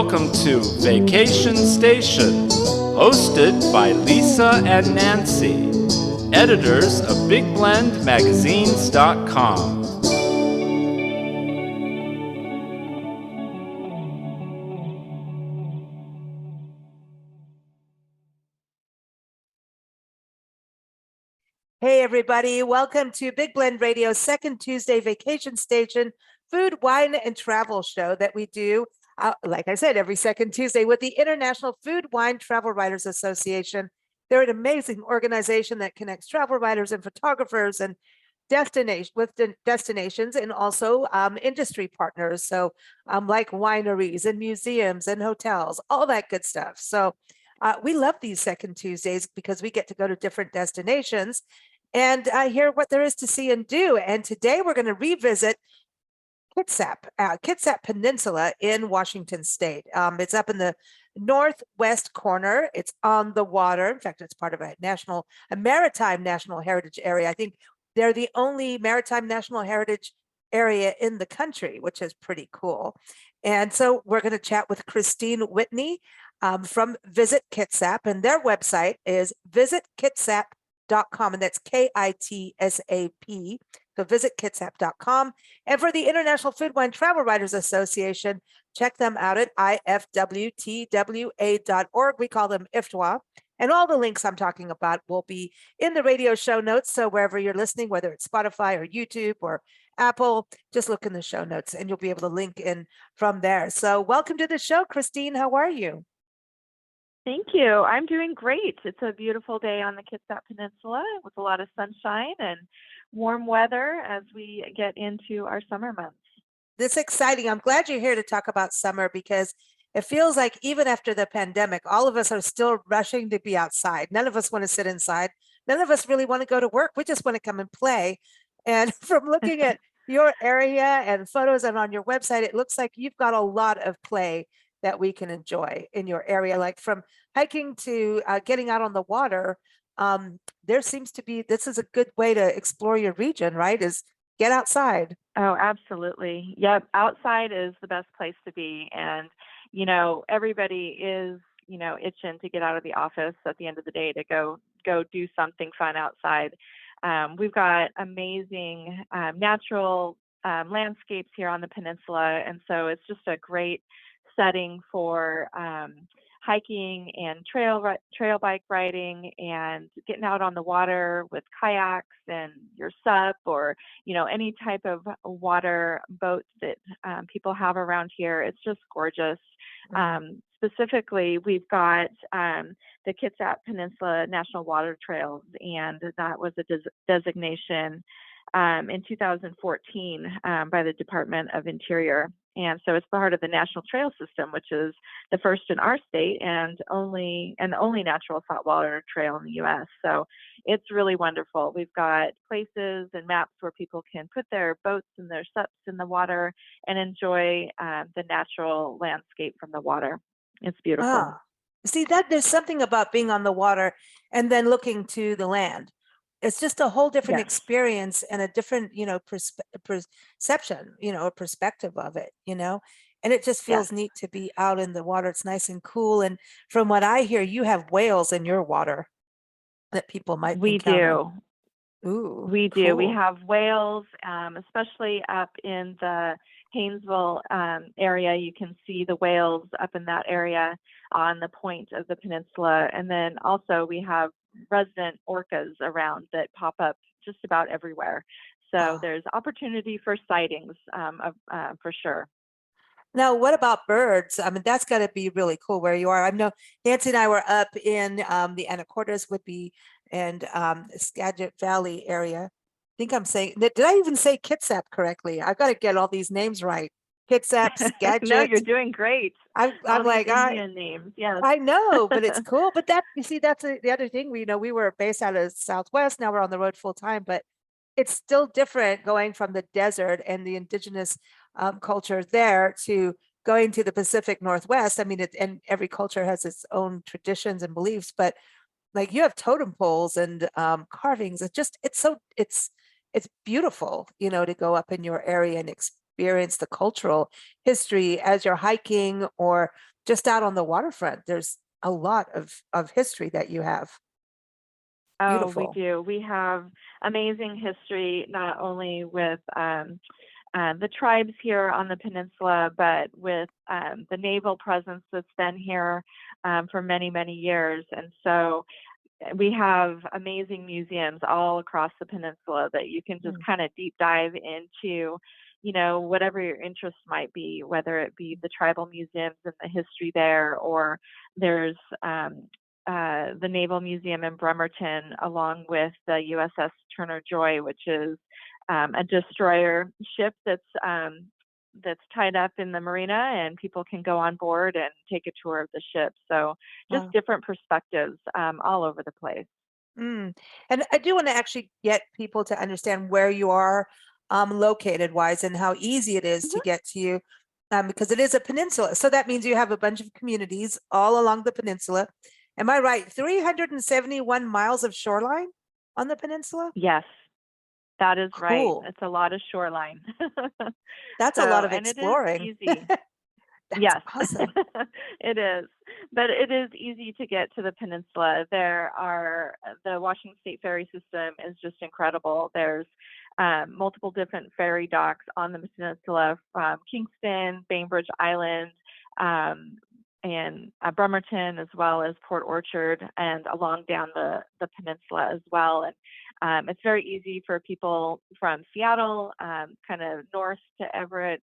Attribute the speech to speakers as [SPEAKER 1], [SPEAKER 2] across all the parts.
[SPEAKER 1] Welcome to Vacation Station, hosted by Lisa and Nancy, editors of BigBlendMagazines.com.
[SPEAKER 2] Hey everybody, welcome to Big Blend Radio's second Tuesday Vacation Station food, wine, and travel show that we do, like I said, every second Tuesday with the International Food, Wine, Travel Writers Association. They're an amazing organization that connects travel writers and photographers and destinations and also industry partners. So like wineries and museums and hotels, all that good stuff. So we love these second Tuesdays because we get to go to different destinations and hear what there is to see and do. And today we're going to revisit Kitsap Peninsula in Washington State. It's up in the northwest corner. It's on the water. In fact, it's part of a maritime national heritage area. I think they're the only maritime national heritage area in the country, which is pretty cool. And so we're going to chat with Christine Whitney from Visit Kitsap, and their website is visitkitsap.com, and that's KITSAP. So visit kitsap.com. And for the International Food, Wine, Travel Writers Association, check them out at ifwtwa.org. We call them IFTWA. And all the links I'm talking about will be in the radio show notes. So wherever you're listening, whether it's Spotify or YouTube or Apple, just look in the show notes and you'll be able to link in from there. So welcome to the show, Christine. How are you?
[SPEAKER 3] Thank you. I'm doing great. It's a beautiful day on the Kitsap Peninsula with a lot of sunshine and warm weather as we get into our summer months.
[SPEAKER 2] This is exciting. I'm glad you're here to talk about summer because it feels like even after the pandemic, all of us are still rushing to be outside. None of us want to sit inside. None of us really want to go to work. We just want to come and play. And from looking at your area and photos and on your website, it looks like you've got a lot of play that we can enjoy in your area, like from hiking to getting out on the water. There seems to be, this is a good way to explore your region, right? Is get outside.
[SPEAKER 3] Oh, absolutely. Yep. Outside is the best place to be. And, everybody is, itching to get out of the office at the end of the day to go do something fun outside. We've got amazing natural landscapes here on the peninsula. And so it's just a great setting for hiking and trail bike riding and getting out on the water with kayaks and your sup or any type of water boat that people have around here. It's just gorgeous. Specifically, we've got the Kitsap Peninsula National Water Trails, and that was a designation in 2014 by the Department of Interior. And so it's part of the National Trail System, which is the first in our state and the only natural saltwater trail in the U.S. So it's really wonderful. We've got places and maps where people can put their boats and their sups in the water and enjoy the natural landscape from the water. It's beautiful.
[SPEAKER 2] See, that there's something about being on the water and then looking to the land. It's just a whole different experience and a different, perception, a perspective of it, and it just feels neat to be out in the water. It's nice and cool. And from what I hear, you have whales in your water that people might encounter.
[SPEAKER 3] Ooh, we do. We have whales, especially up in the Haynesville area. You can see the whales up in that area on the point of the peninsula. And then also we have resident orcas around that pop up just about everywhere. So there's opportunity for sightings for sure.
[SPEAKER 2] Now, what about birds? I mean, that's got to be really cool where you are. I know Nancy and I were up in the Anacortes Whidbey and Skagit Valley area. I think I'm saying, did I even say Kitsap correctly? I've got to get all these names right. Kitsap, Skagit.
[SPEAKER 3] No, you're doing great.
[SPEAKER 2] I'm like,
[SPEAKER 3] Indian names. Yes.
[SPEAKER 2] I know, but it's cool. But you see, that's the other thing. We were based out of Southwest. Now we're on the road full time, but it's still different going from the desert and the indigenous culture there to going to the Pacific Northwest. I mean, and every culture has its own traditions and beliefs, but like you have totem poles and carvings. It's beautiful, to go up in your area and experience the cultural history as you're hiking or just out on the waterfront, there's a lot of history that you have.
[SPEAKER 3] Oh, we
[SPEAKER 2] Beautiful.
[SPEAKER 3] do. We have amazing history, not only with the tribes here on the peninsula, but with the naval presence that's been here for many, many years. And so we have amazing museums all across the peninsula that you can just
[SPEAKER 2] Mm.
[SPEAKER 3] kind of deep dive into, whatever your interest might be, whether it be the tribal museums and the history there, or there's the Naval Museum in Bremerton, along with the USS Turner Joy, which is a destroyer ship that's tied up in the marina, and people can go on board and take a tour of the ship. So just
[SPEAKER 2] Wow.
[SPEAKER 3] different perspectives all over the place.
[SPEAKER 2] Mm. And I do want to actually get people to understand where you are located wise and how easy it is to
[SPEAKER 3] Mhm.
[SPEAKER 2] get to you, because it is a peninsula. So that means you have a bunch of communities all along the peninsula. Am I right? 371 miles of shoreline on the peninsula?
[SPEAKER 3] Yes, that is right.
[SPEAKER 2] Cool.
[SPEAKER 3] It's a lot of shoreline.
[SPEAKER 2] That's a lot
[SPEAKER 3] So,
[SPEAKER 2] of
[SPEAKER 3] and it is
[SPEAKER 2] exploring.
[SPEAKER 3] easy.
[SPEAKER 2] That's
[SPEAKER 3] Yes,
[SPEAKER 2] awesome.
[SPEAKER 3] it is. But it is easy to get to the peninsula. The Washington State ferry system is just incredible. There's multiple different ferry docks on the peninsula from Kingston, Bainbridge Island, and Bremerton, as well as Port Orchard, and along down the peninsula as well. And it's very easy for people from Seattle, kind of north to Everett,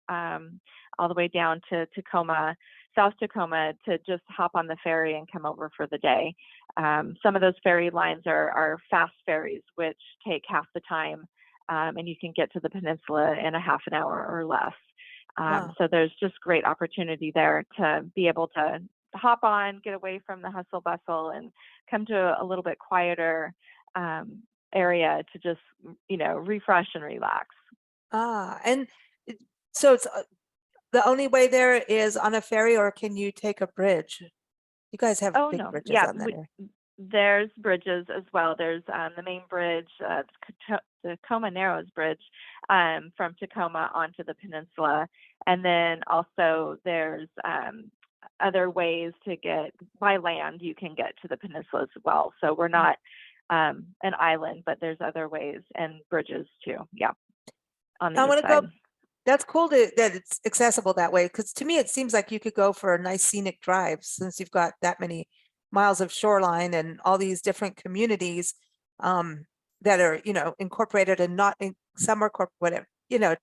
[SPEAKER 3] all the way down to Tacoma, South Tacoma, to just hop on the ferry and come over for the day. Some of those ferry lines are fast ferries, which take half the time, and you can get to the peninsula in a half an hour or less.
[SPEAKER 2] Wow.
[SPEAKER 3] So there's just great opportunity there to be able to hop on, get away from the hustle bustle, and come to a little bit quieter area to just, refresh and relax.
[SPEAKER 2] And it- so it's the only way there is on a ferry, or can you take a bridge? You guys have
[SPEAKER 3] Oh
[SPEAKER 2] big
[SPEAKER 3] no,
[SPEAKER 2] bridges
[SPEAKER 3] yeah,
[SPEAKER 2] on there.
[SPEAKER 3] there's bridges as well. There's the main bridge, the Tacoma Narrows Bridge, from Tacoma onto the peninsula, and then also there's other ways to get by land. You can get to the peninsula as well. So we're not an island, but there's other ways and bridges too. Yeah, on the
[SPEAKER 2] I
[SPEAKER 3] east
[SPEAKER 2] want to
[SPEAKER 3] side.
[SPEAKER 2] go. That's cool that it's accessible that way. Because to me, it seems like you could go for a nice scenic drive since you've got that many miles of shoreline and all these different communities um, that are, incorporated and not in some are corporate, whatever.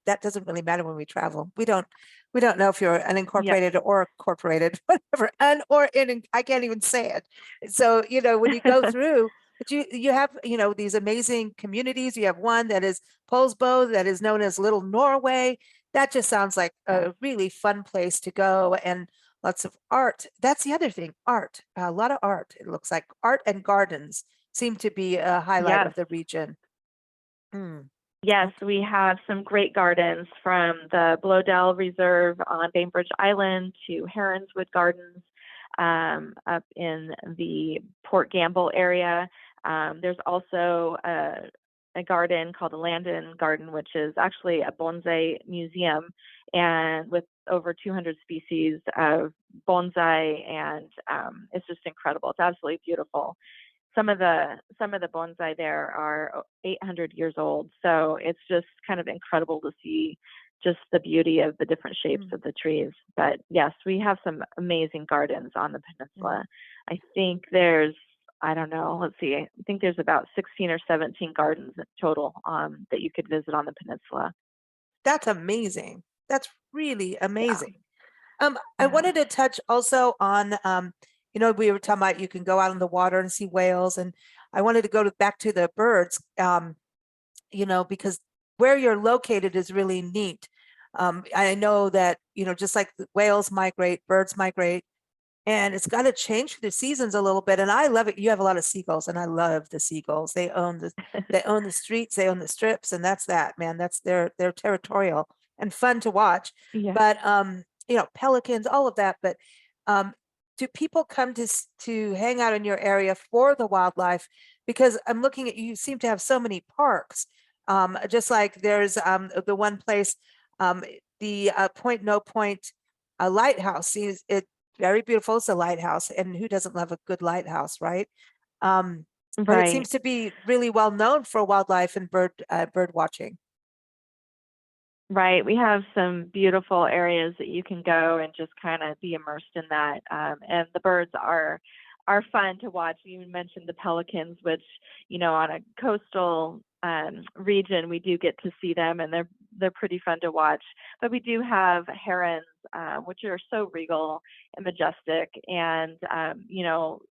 [SPEAKER 2] That doesn't really matter when we travel. We don't know if you're
[SPEAKER 3] Yep.
[SPEAKER 2] unincorporated or corporated, whatever, or I can't even say it. So, when you go through, but you have, these amazing communities. You have one that is Polsbo that is known as Little Norway. That just sounds like
[SPEAKER 3] Yes.
[SPEAKER 2] a really fun place to go, and lots of art. That's the other thing, art. A lot of art. It looks like art and gardens seem to be a highlight of
[SPEAKER 3] Yes.
[SPEAKER 2] the region. Mm,
[SPEAKER 3] Yes,
[SPEAKER 2] okay.
[SPEAKER 3] we have some great gardens, from the Blodell Reserve on Bainbridge Island to Heronswood Gardens up in the Port Gamble area. There's also a garden called the Landon Garden, which is actually a bonsai museum, and with over 200 species of bonsai, and it's just incredible. It's absolutely beautiful. Some of the bonsai there are 800 years old, so it's just kind of incredible to see just the beauty of the different shapes
[SPEAKER 2] Mm,
[SPEAKER 3] of the trees. But yes, we have some amazing gardens on the
[SPEAKER 2] mm.
[SPEAKER 3] peninsula. I think there's, I don't know, let's see, I think there's about 16 or 17 gardens in total, that you could visit on the peninsula.
[SPEAKER 2] That's amazing. That's really
[SPEAKER 3] Yeah,
[SPEAKER 2] amazing. I
[SPEAKER 3] yeah.
[SPEAKER 2] wanted to touch also on, we were talking about you can go out on the water and see whales, and I wanted to go back to the birds, because where you're located is really neat. I know that, just like the whales migrate, birds migrate, and it's got to change through the seasons a little bit. And I love it. You have a lot of seagulls, and I love the seagulls. They own the streets, they own the strips, and that's that, man. That's they're territorial and fun to watch.
[SPEAKER 3] Yeah.
[SPEAKER 2] But pelicans, all of that. But um, do people come to hang out in your area for the wildlife? Because I'm looking at you seem to have so many parks. Just like there's the one place, the Point No Point lighthouse. Is it very beautiful. It's a lighthouse, and who doesn't love a good lighthouse, right? But it
[SPEAKER 3] Right.
[SPEAKER 2] seems to be really well known for wildlife and bird watching.
[SPEAKER 3] Right. We have some beautiful areas that you can go and just kind of be immersed in that. And the birds are fun to watch. You mentioned the pelicans, which, on a coastal region, we do get to see them, and they're pretty fun to watch. But we do have herons, which are so regal and majestic. And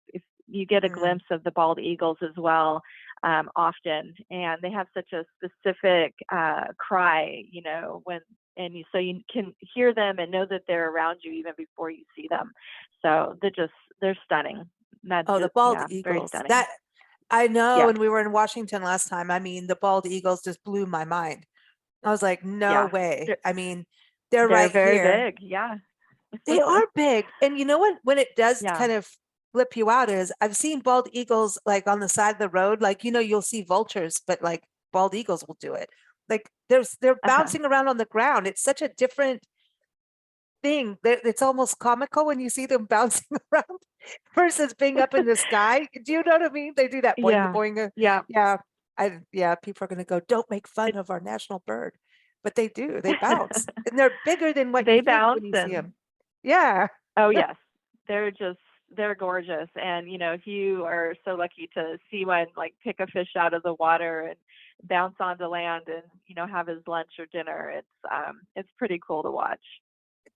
[SPEAKER 3] if you get a
[SPEAKER 2] Mm.
[SPEAKER 3] glimpse of the bald eagles as well, often, and they have such a specific cry, so you can hear them and know that they're around you even before you see them. So they're stunning.
[SPEAKER 2] Oh, the bald
[SPEAKER 3] Yeah, very
[SPEAKER 2] eagles.
[SPEAKER 3] stunning.
[SPEAKER 2] That I know.
[SPEAKER 3] Yeah,
[SPEAKER 2] When we were in Washington last time, I mean, the bald eagles just blew my mind. I was like, no
[SPEAKER 3] yeah,
[SPEAKER 2] way.
[SPEAKER 3] they're,
[SPEAKER 2] I mean, they're
[SPEAKER 3] they're
[SPEAKER 2] right
[SPEAKER 3] very
[SPEAKER 2] here.
[SPEAKER 3] big. Yeah,
[SPEAKER 2] They are big. And you know what? When it does
[SPEAKER 3] yeah,
[SPEAKER 2] kind of flip you out is I've seen bald eagles like on the side of the road, like, you'll see vultures, but like bald eagles will do it. Like they're
[SPEAKER 3] uh-huh.
[SPEAKER 2] bouncing around on the ground. It's such a different thing. It's almost comical when you see them bouncing around versus being up in the sky. Do you know what I mean? They do that boing
[SPEAKER 3] Yeah,
[SPEAKER 2] boing.
[SPEAKER 3] yeah.
[SPEAKER 2] Yeah. Yeah, people are gonna go, don't make fun of our national bird. But they do, they bounce. And they're bigger than what you
[SPEAKER 3] They
[SPEAKER 2] think when
[SPEAKER 3] bounce
[SPEAKER 2] you see
[SPEAKER 3] and
[SPEAKER 2] them. Yeah.
[SPEAKER 3] oh yes, they're gorgeous. And if you are so lucky to see one like pick a fish out of the water and bounce onto land and have his lunch or dinner, it's pretty cool to watch.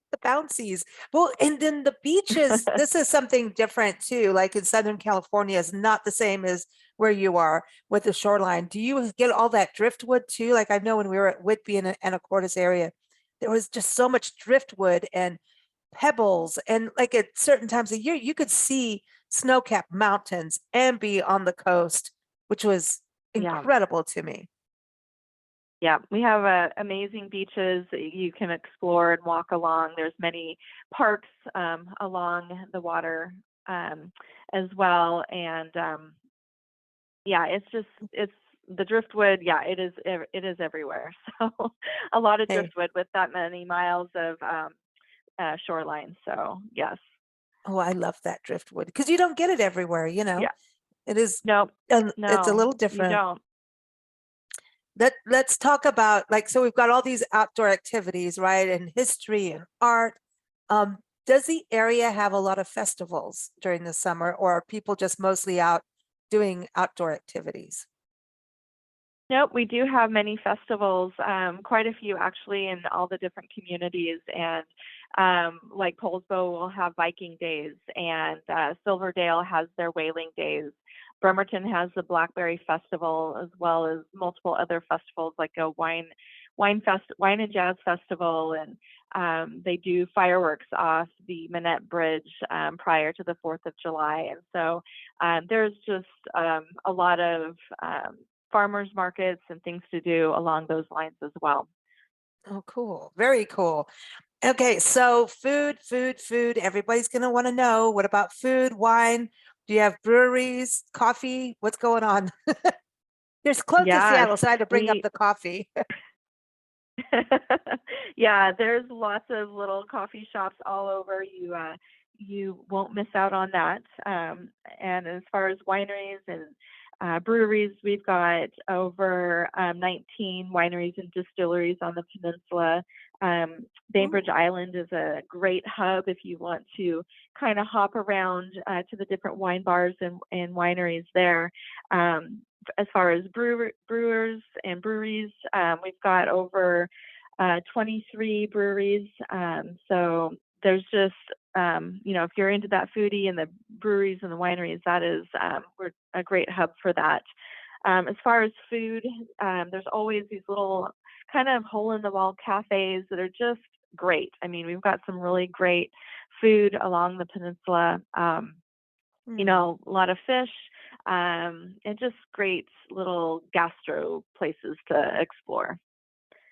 [SPEAKER 2] The bouncies. Well, and then the beaches, this is something different too. Like in Southern California is not the same as where you are with the shoreline. Do you get all that driftwood too? Like I know when we were at Whitby and Anacortes area, there was just so much driftwood and pebbles. And like at certain times of year, you could see snow-capped mountains and be on the coast, which was
[SPEAKER 3] Yeah.
[SPEAKER 2] incredible to me.
[SPEAKER 3] Yeah, we have amazing beaches that you can explore and walk along. There's many parks along the water as well, and yeah, it's the driftwood. Yeah, it is everywhere. So a lot of
[SPEAKER 2] Hey,
[SPEAKER 3] driftwood with that many miles of shoreline. So yes,
[SPEAKER 2] oh, I love that driftwood because you don't get it everywhere,
[SPEAKER 3] yeah,
[SPEAKER 2] It is,
[SPEAKER 3] nope,
[SPEAKER 2] it's a
[SPEAKER 3] no,
[SPEAKER 2] little
[SPEAKER 3] you
[SPEAKER 2] different.
[SPEAKER 3] don't.
[SPEAKER 2] Let's talk about like, so we've got all these outdoor activities, right? And history and art. Does the area have a lot of festivals during the summer, or are people just mostly out doing outdoor activities?
[SPEAKER 3] Nope, we do have many festivals, quite a few actually in all the different communities. And like Polsbo will have Viking days, and Silverdale has their whaling days. Bremerton has the Blackberry Festival, as well as multiple other festivals like a wine and jazz festival, and they do fireworks off the Manette Bridge prior to the 4th of July. And so there's just a lot of farmers markets and things to do along those lines as well.
[SPEAKER 2] Oh, cool. Very cool. Okay, so food. Everybody's going to want to know, what about food, wine? Do you have breweries, coffee? What's going on? You're close to
[SPEAKER 3] Yes,
[SPEAKER 2] Seattle, so I had to bring up
[SPEAKER 3] we
[SPEAKER 2] the coffee.
[SPEAKER 3] yeah, there's lots of little coffee shops all over. You won't miss out on that. And as far as wineries and breweries, we've got over 19 wineries and distilleries on the peninsula. Bainbridge
[SPEAKER 2] Ooh,
[SPEAKER 3] Island is a great hub if you want to kind of hop around to the different wine bars and wineries there. As far as brewers and breweries, we've got over 23 breweries. So there's just, if you're into that foodie and the breweries and the wineries, that is, we're a great hub for that. As far as food, there's always these little kind of hole in the wall cafes that are just great. I mean, we've got some really great food along the peninsula. A lot of fish, and just great little gastro places to explore.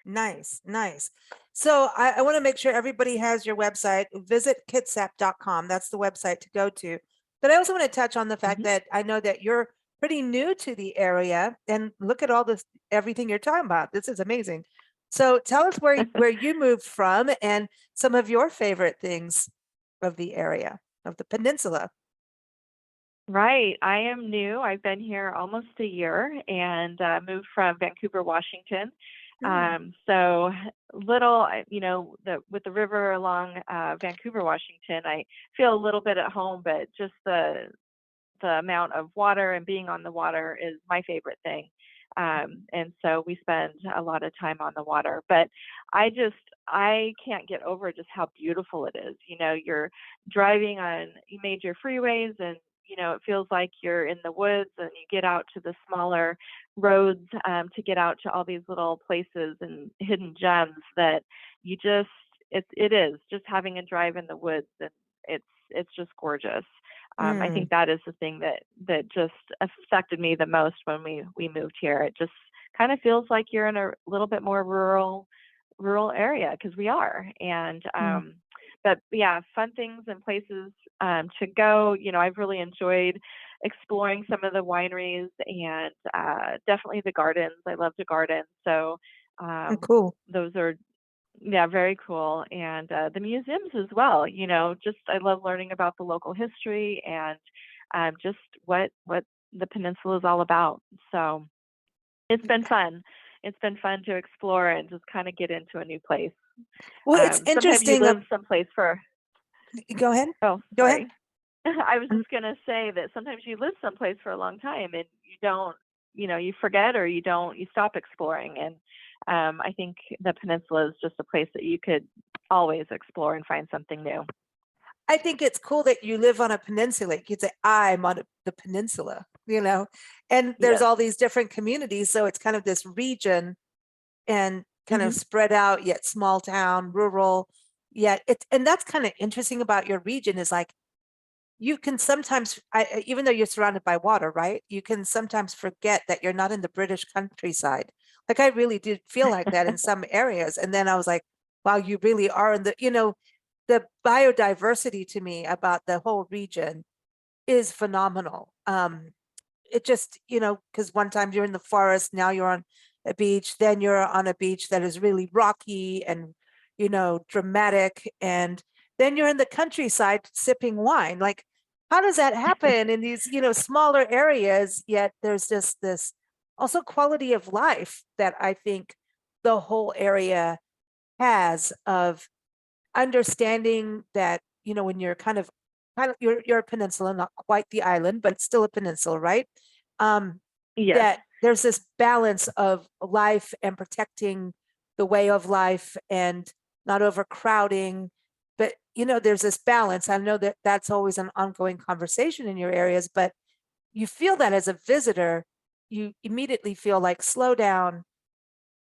[SPEAKER 2] nice, nice. So I want to make sure everybody has your website. Visit kitsap.com. That's the website to go to. But I also want to touch on the fact
[SPEAKER 3] Mhm.
[SPEAKER 2] that I know that you're pretty new to the area, and look at all this, everything you're talking about. This is amazing. So tell us where you moved from and some of your favorite things. of the area, of the peninsula?
[SPEAKER 3] Right. I am new. I've been here almost a year and moved from Vancouver, Washington.
[SPEAKER 2] Hmm.
[SPEAKER 3] So little, with the river along Vancouver, Washington, I feel a little bit at home, but just the amount of water and being on the water is my favorite thing. And so we spend a lot of time on the water. But I can't get over just how beautiful it is. You're driving on major freeways and, it feels like you're in the woods and you get out to the smaller roads to get out to all these little places and hidden gems that it is just having a drive in the woods, and it's just gorgeous. I
[SPEAKER 2] Mm,
[SPEAKER 3] think that is the thing that just affected me the most when we moved here. It just kind of feels like you're in a little bit more rural area because we are. And
[SPEAKER 2] mm.
[SPEAKER 3] but yeah, fun things and places to go. I've really enjoyed exploring some of the wineries and definitely the gardens. I love to garden, so
[SPEAKER 2] Oh,
[SPEAKER 3] um,
[SPEAKER 2] cool.
[SPEAKER 3] those are, yeah, very cool. And the museums as well, just I love learning about the local history and just what the peninsula is all about. So it's been fun. It's been fun to explore and just kind of get into a new place.
[SPEAKER 2] Well, it's
[SPEAKER 3] Sometimes you
[SPEAKER 2] interesting.
[SPEAKER 3] live someplace for,
[SPEAKER 2] Go ahead.
[SPEAKER 3] oh,
[SPEAKER 2] Go ahead.
[SPEAKER 3] sorry. I was
[SPEAKER 2] Mm.
[SPEAKER 3] just gonna say that sometimes you live someplace for a long time and you don't, you forget or you stop exploring. And I think the peninsula is just a place that you could always explore and find something new.
[SPEAKER 2] I think it's cool that you live on a peninsula. You could say, I'm on the peninsula, and there's
[SPEAKER 3] Yes.
[SPEAKER 2] all these different communities. So it's kind of this region and kind of
[SPEAKER 3] Hmm.
[SPEAKER 2] spread out, yet small town, rural, yet and that's kind of interesting about your region is like, you can sometimes, even though you're surrounded by water, right? You can sometimes forget that you're not in the British countryside. Like I really did feel like that in some areas. And then I was like, wow, you really are in the biodiversity to me about the whole region is phenomenal. It just, because one time you're in the forest, now you're on a beach, then you're on a beach that is really rocky and, dramatic. And then you're in the countryside sipping wine. Like, how does that happen in these, smaller areas? Yet there's just this also quality of life that I think the whole area has of understanding that, when you're you're a peninsula, not quite the island, but it's still a peninsula, right? Um,
[SPEAKER 3] Yes.
[SPEAKER 2] that there's this balance of life and protecting the way of life and not overcrowding. But, there's this balance. I know that that's always an ongoing conversation in your areas, but you feel that as a visitor, you immediately feel like slow down.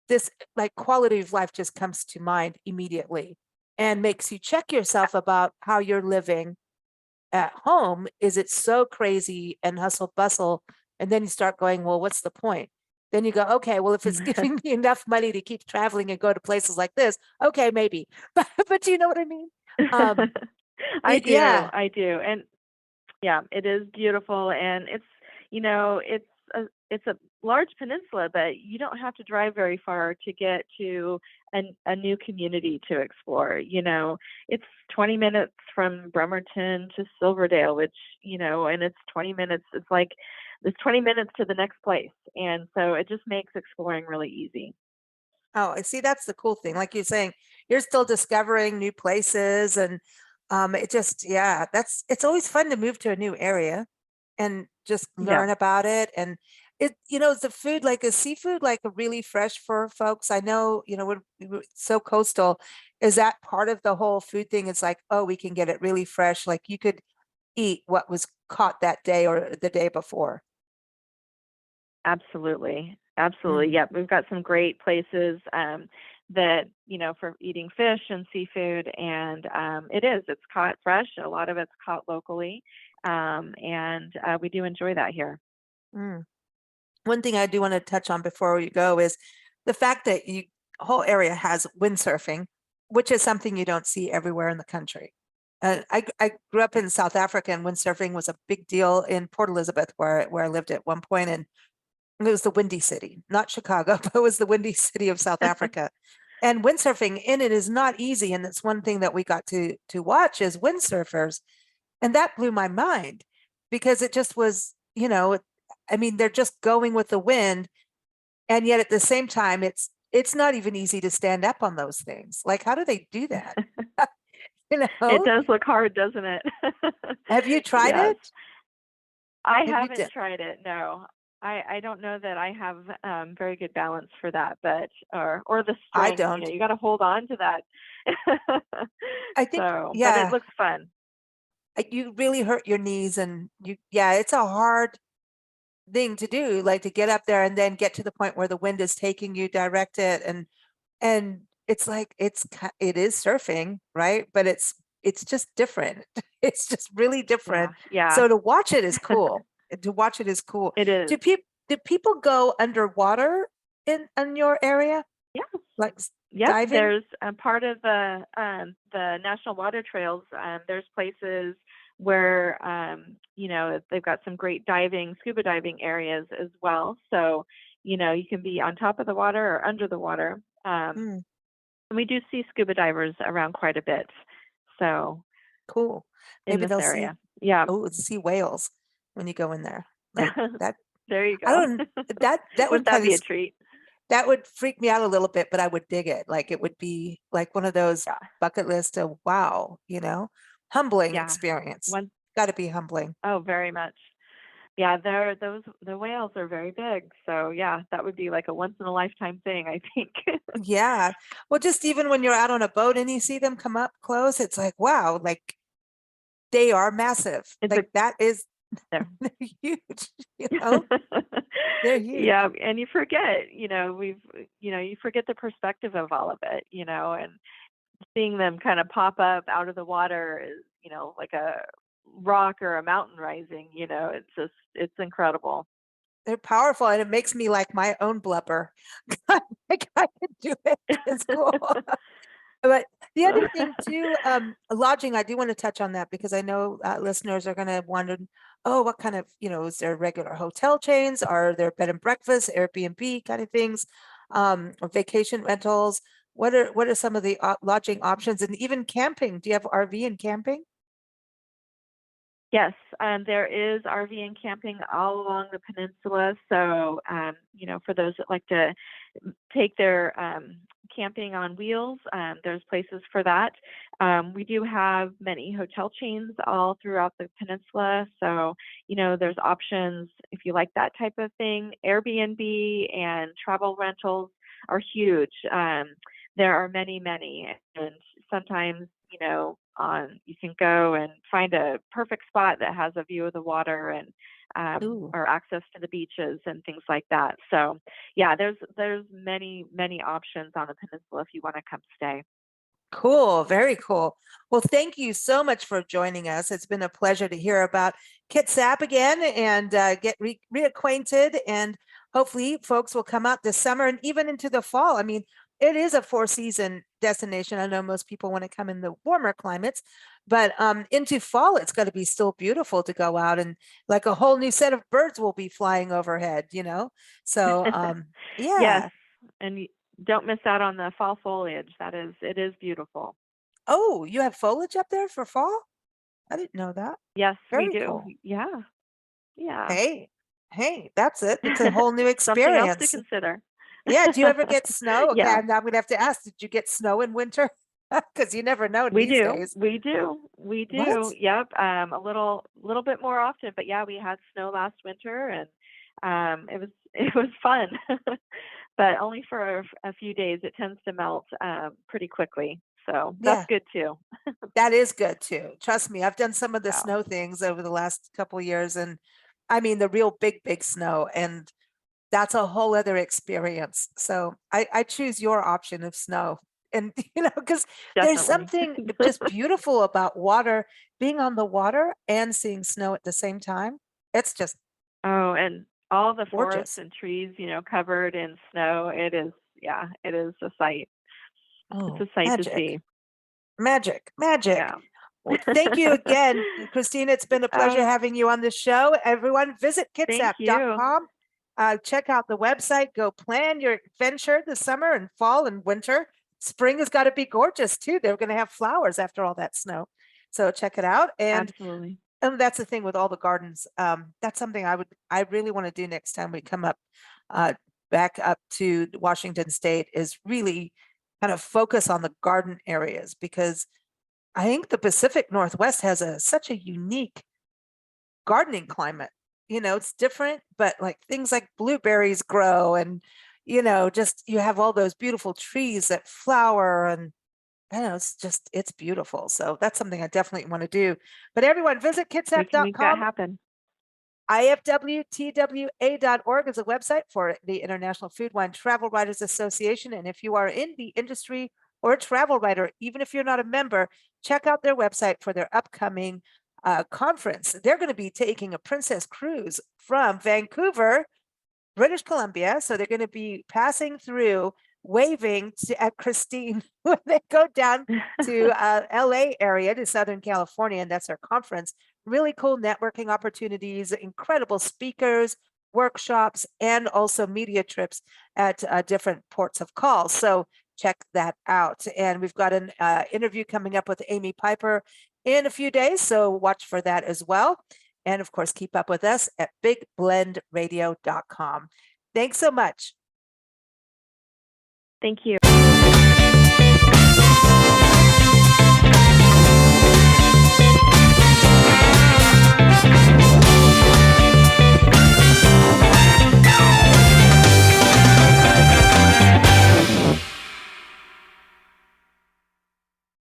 [SPEAKER 2] This like quality of life just comes to mind immediately and makes you check yourself about how you're living at home. Is it so crazy and hustle bustle? And then you start going, well, what's the point? Then you go, okay, well, if it's giving me enough money to keep traveling and go to places like this, okay, maybe. But you know what I mean? Um,
[SPEAKER 3] I do.
[SPEAKER 2] yeah.
[SPEAKER 3] I do. And yeah, it is beautiful, and it's a large peninsula, but you don't have to drive very far to get to a new community to explore. It's 20 minutes from Bremerton to Silverdale, which, and it's 20 minutes. It's like it's 20 minutes to the next place, and so it just makes exploring really easy.
[SPEAKER 2] Oh, I see. That's the cool thing. Like you're saying, you're still discovering new places and it just, yeah, it's always fun to move to a new area and just
[SPEAKER 3] Yeah.
[SPEAKER 2] learn about it. And is the food like a seafood, like really fresh for folks? I know, we're so coastal. Is that part of the whole food thing? It's like, oh, we can get it really fresh. Like you could eat what was caught that day or the day before.
[SPEAKER 3] Absolutely. Absolutely.
[SPEAKER 2] Mm.
[SPEAKER 3] Yep. We've got some great places that, for eating fish and seafood. And it's caught fresh. A lot of it's caught locally. And we do enjoy that here.
[SPEAKER 2] Mm. One thing I do want to touch on before you go is the fact that you whole area has windsurfing, which is something you don't see everywhere in the country. I grew up in South Africa, and windsurfing was a big deal in Port Elizabeth, where I lived at one point, and it was the Windy City, not Chicago, but it was the Windy City of South Africa. And windsurfing in it is not easy. And it's one thing that we got to watch as windsurfers. And that blew my mind because it just was, I mean, they're just going with the wind. And yet at the same time, it's not even easy to stand up on those things. Like, how do they do that?
[SPEAKER 3] It does look hard, doesn't it?
[SPEAKER 2] Have you tried
[SPEAKER 3] Yes.
[SPEAKER 2] it?
[SPEAKER 3] I
[SPEAKER 2] Have you
[SPEAKER 3] haven't
[SPEAKER 2] done-
[SPEAKER 3] tried it. No, I don't know that I have very good balance for that, but or the
[SPEAKER 2] I
[SPEAKER 3] strength.
[SPEAKER 2] don't.
[SPEAKER 3] You got to hold on to that.
[SPEAKER 2] I think,
[SPEAKER 3] So, but
[SPEAKER 2] yeah,
[SPEAKER 3] it looks fun.
[SPEAKER 2] you really hurt your knees and it's a hard thing to do, like to get up there and then get to the point where the wind is taking you, direct it. And it's like, it is surfing, right? But it's just different. It's just really different.
[SPEAKER 3] Yeah.
[SPEAKER 2] So to watch it is cool. To watch it is cool.
[SPEAKER 3] It is.
[SPEAKER 2] Do people go underwater in your area?
[SPEAKER 3] Yeah.
[SPEAKER 2] Like
[SPEAKER 3] Yeah,
[SPEAKER 2] diving?
[SPEAKER 3] there's a part of the National Water Trails. There's places where they've got some great diving, scuba diving areas as well. So you can be on top of the water or under the water. And we do see scuba divers around quite a bit. So
[SPEAKER 2] Cool.
[SPEAKER 3] in
[SPEAKER 2] Maybe
[SPEAKER 3] this
[SPEAKER 2] they'll
[SPEAKER 3] area,
[SPEAKER 2] see,
[SPEAKER 3] yeah.
[SPEAKER 2] see whales when you go in there. Like that.
[SPEAKER 3] There you go.
[SPEAKER 2] I don't, that would
[SPEAKER 3] Wouldn't that
[SPEAKER 2] kind
[SPEAKER 3] be
[SPEAKER 2] of,
[SPEAKER 3] a treat?
[SPEAKER 2] that would freak me out a little bit, but I would dig it. Like it would be like one of those
[SPEAKER 3] Yeah.
[SPEAKER 2] bucket list of wow, humbling
[SPEAKER 3] Yeah.
[SPEAKER 2] experience. Got to be humbling.
[SPEAKER 3] Oh, very much. Yeah, the whales are very big. So yeah, that would be like a once in a lifetime thing, I think.
[SPEAKER 2] Yeah. Well, just even when you're out on a boat and you see them come up close, it's like, wow, like they are massive. That is
[SPEAKER 3] They're
[SPEAKER 2] huge, they're huge.
[SPEAKER 3] Yeah, and you forget, you forget the perspective of all of it, and seeing them kind of pop up out of the water is, like a rock or a mountain rising, it's incredible.
[SPEAKER 2] They're powerful and it makes me like my own blubber. Like I can do it. It's cool. But the other thing too, lodging, I do want to touch on that because I know listeners are going to wonder, oh, what kind of, is there regular hotel chains? Are there bed and breakfast, Airbnb kind of things, or vacation rentals? What are some of the lodging options and even camping? Do you have RV and camping?
[SPEAKER 3] Yes, there is RV and camping all along the peninsula. So, for those that like to take their camping on wheels, there's places for that. We do have many hotel chains all throughout the peninsula. So, there's options if you like that type of thing. Airbnb and travel rentals are huge. There are many, and sometimes, you can go and find a perfect spot that has a view of the water and or access to the beaches and things like that. So yeah, there's many options on the peninsula if you want to come stay.
[SPEAKER 2] Cool, very cool. Well, thank you so much for joining us. It's been a pleasure to hear about Kitsap again and get reacquainted. And hopefully, folks will come out this summer and even into the fall. I mean, it is a 4-season destination. I know most people want to come in the warmer climates, but into fall, it's going to be still beautiful to go out and like a whole new set of birds will be flying overhead. So yeah.
[SPEAKER 3] Yes, and don't miss out on the fall foliage. It is beautiful.
[SPEAKER 2] Oh, you have foliage up there for fall? I didn't know that.
[SPEAKER 3] Yes,
[SPEAKER 2] Very
[SPEAKER 3] we do.
[SPEAKER 2] cool.
[SPEAKER 3] Yeah.
[SPEAKER 2] Hey, that's it. It's a whole new
[SPEAKER 3] Something else to
[SPEAKER 2] experience.
[SPEAKER 3] consider.
[SPEAKER 2] Yeah. Do you ever get snow? Okay,
[SPEAKER 3] Yeah.
[SPEAKER 2] now I'm gonna have to ask, did you get snow in winter? Because you never know
[SPEAKER 3] We
[SPEAKER 2] these
[SPEAKER 3] do.
[SPEAKER 2] days.
[SPEAKER 3] We do.
[SPEAKER 2] What?
[SPEAKER 3] Yep. A little bit more often, but yeah, we had snow last winter and it was fun. But only for a few days. It tends to melt pretty quickly. So that's good too.
[SPEAKER 2] That is good too. Trust me, I've done some of the
[SPEAKER 3] Yeah.
[SPEAKER 2] snow things over the last couple of years, and I mean the real big snow, and that's a whole other experience. So I choose your option of snow. And because there's
[SPEAKER 3] Definitely.
[SPEAKER 2] something just beautiful about water, being on the water and seeing snow at the same time. It's just
[SPEAKER 3] Oh, and all the forests
[SPEAKER 2] gorgeous.
[SPEAKER 3] and trees, covered in snow. It is a sight. It's
[SPEAKER 2] Oh,
[SPEAKER 3] a sight to
[SPEAKER 2] magic,
[SPEAKER 3] see.
[SPEAKER 2] magic.
[SPEAKER 3] Yeah.
[SPEAKER 2] Well, thank you again, Christina. It's been a pleasure
[SPEAKER 3] Oh,
[SPEAKER 2] having you on the show. Everyone, visit
[SPEAKER 3] thank you.
[SPEAKER 2] kitsap.com. Check out the website. Go plan your adventure this summer and fall and winter. spring has got to be gorgeous too. They're going to have flowers after all that snow. So check it out.
[SPEAKER 3] Absolutely.
[SPEAKER 2] And that's the thing with all the gardens. That's something I really want to do next time we come up, back up to Washington State, is really kind of focus on the garden areas, because I think the Pacific Northwest has such a unique gardening climate. It's different, but like things like blueberries grow, and just you have all those beautiful trees that flower, and I don't know, it's beautiful. So that's something I definitely want to do. But everyone, visit
[SPEAKER 3] We can make that
[SPEAKER 2] kitsap.com.
[SPEAKER 3] happen.
[SPEAKER 2] IFWTWA.org is a website for the International Food Wine Travel Writers Association. And if you are in the industry or a travel writer, even if you're not a member, check out their website for their upcoming conference. They're going to be taking a princess cruise from Vancouver, British Columbia. So they're going to be passing through, waving at Christine when they go down to LA area to Southern California, and that's our conference. Really cool networking opportunities, incredible speakers, workshops, and also media trips at different ports of call. So check that out. And we've got an interview coming up with Amy Piper in a few days, so watch for that as well. And of course, keep up with us at bigblendradio.com. Thanks so much.
[SPEAKER 3] Thank you.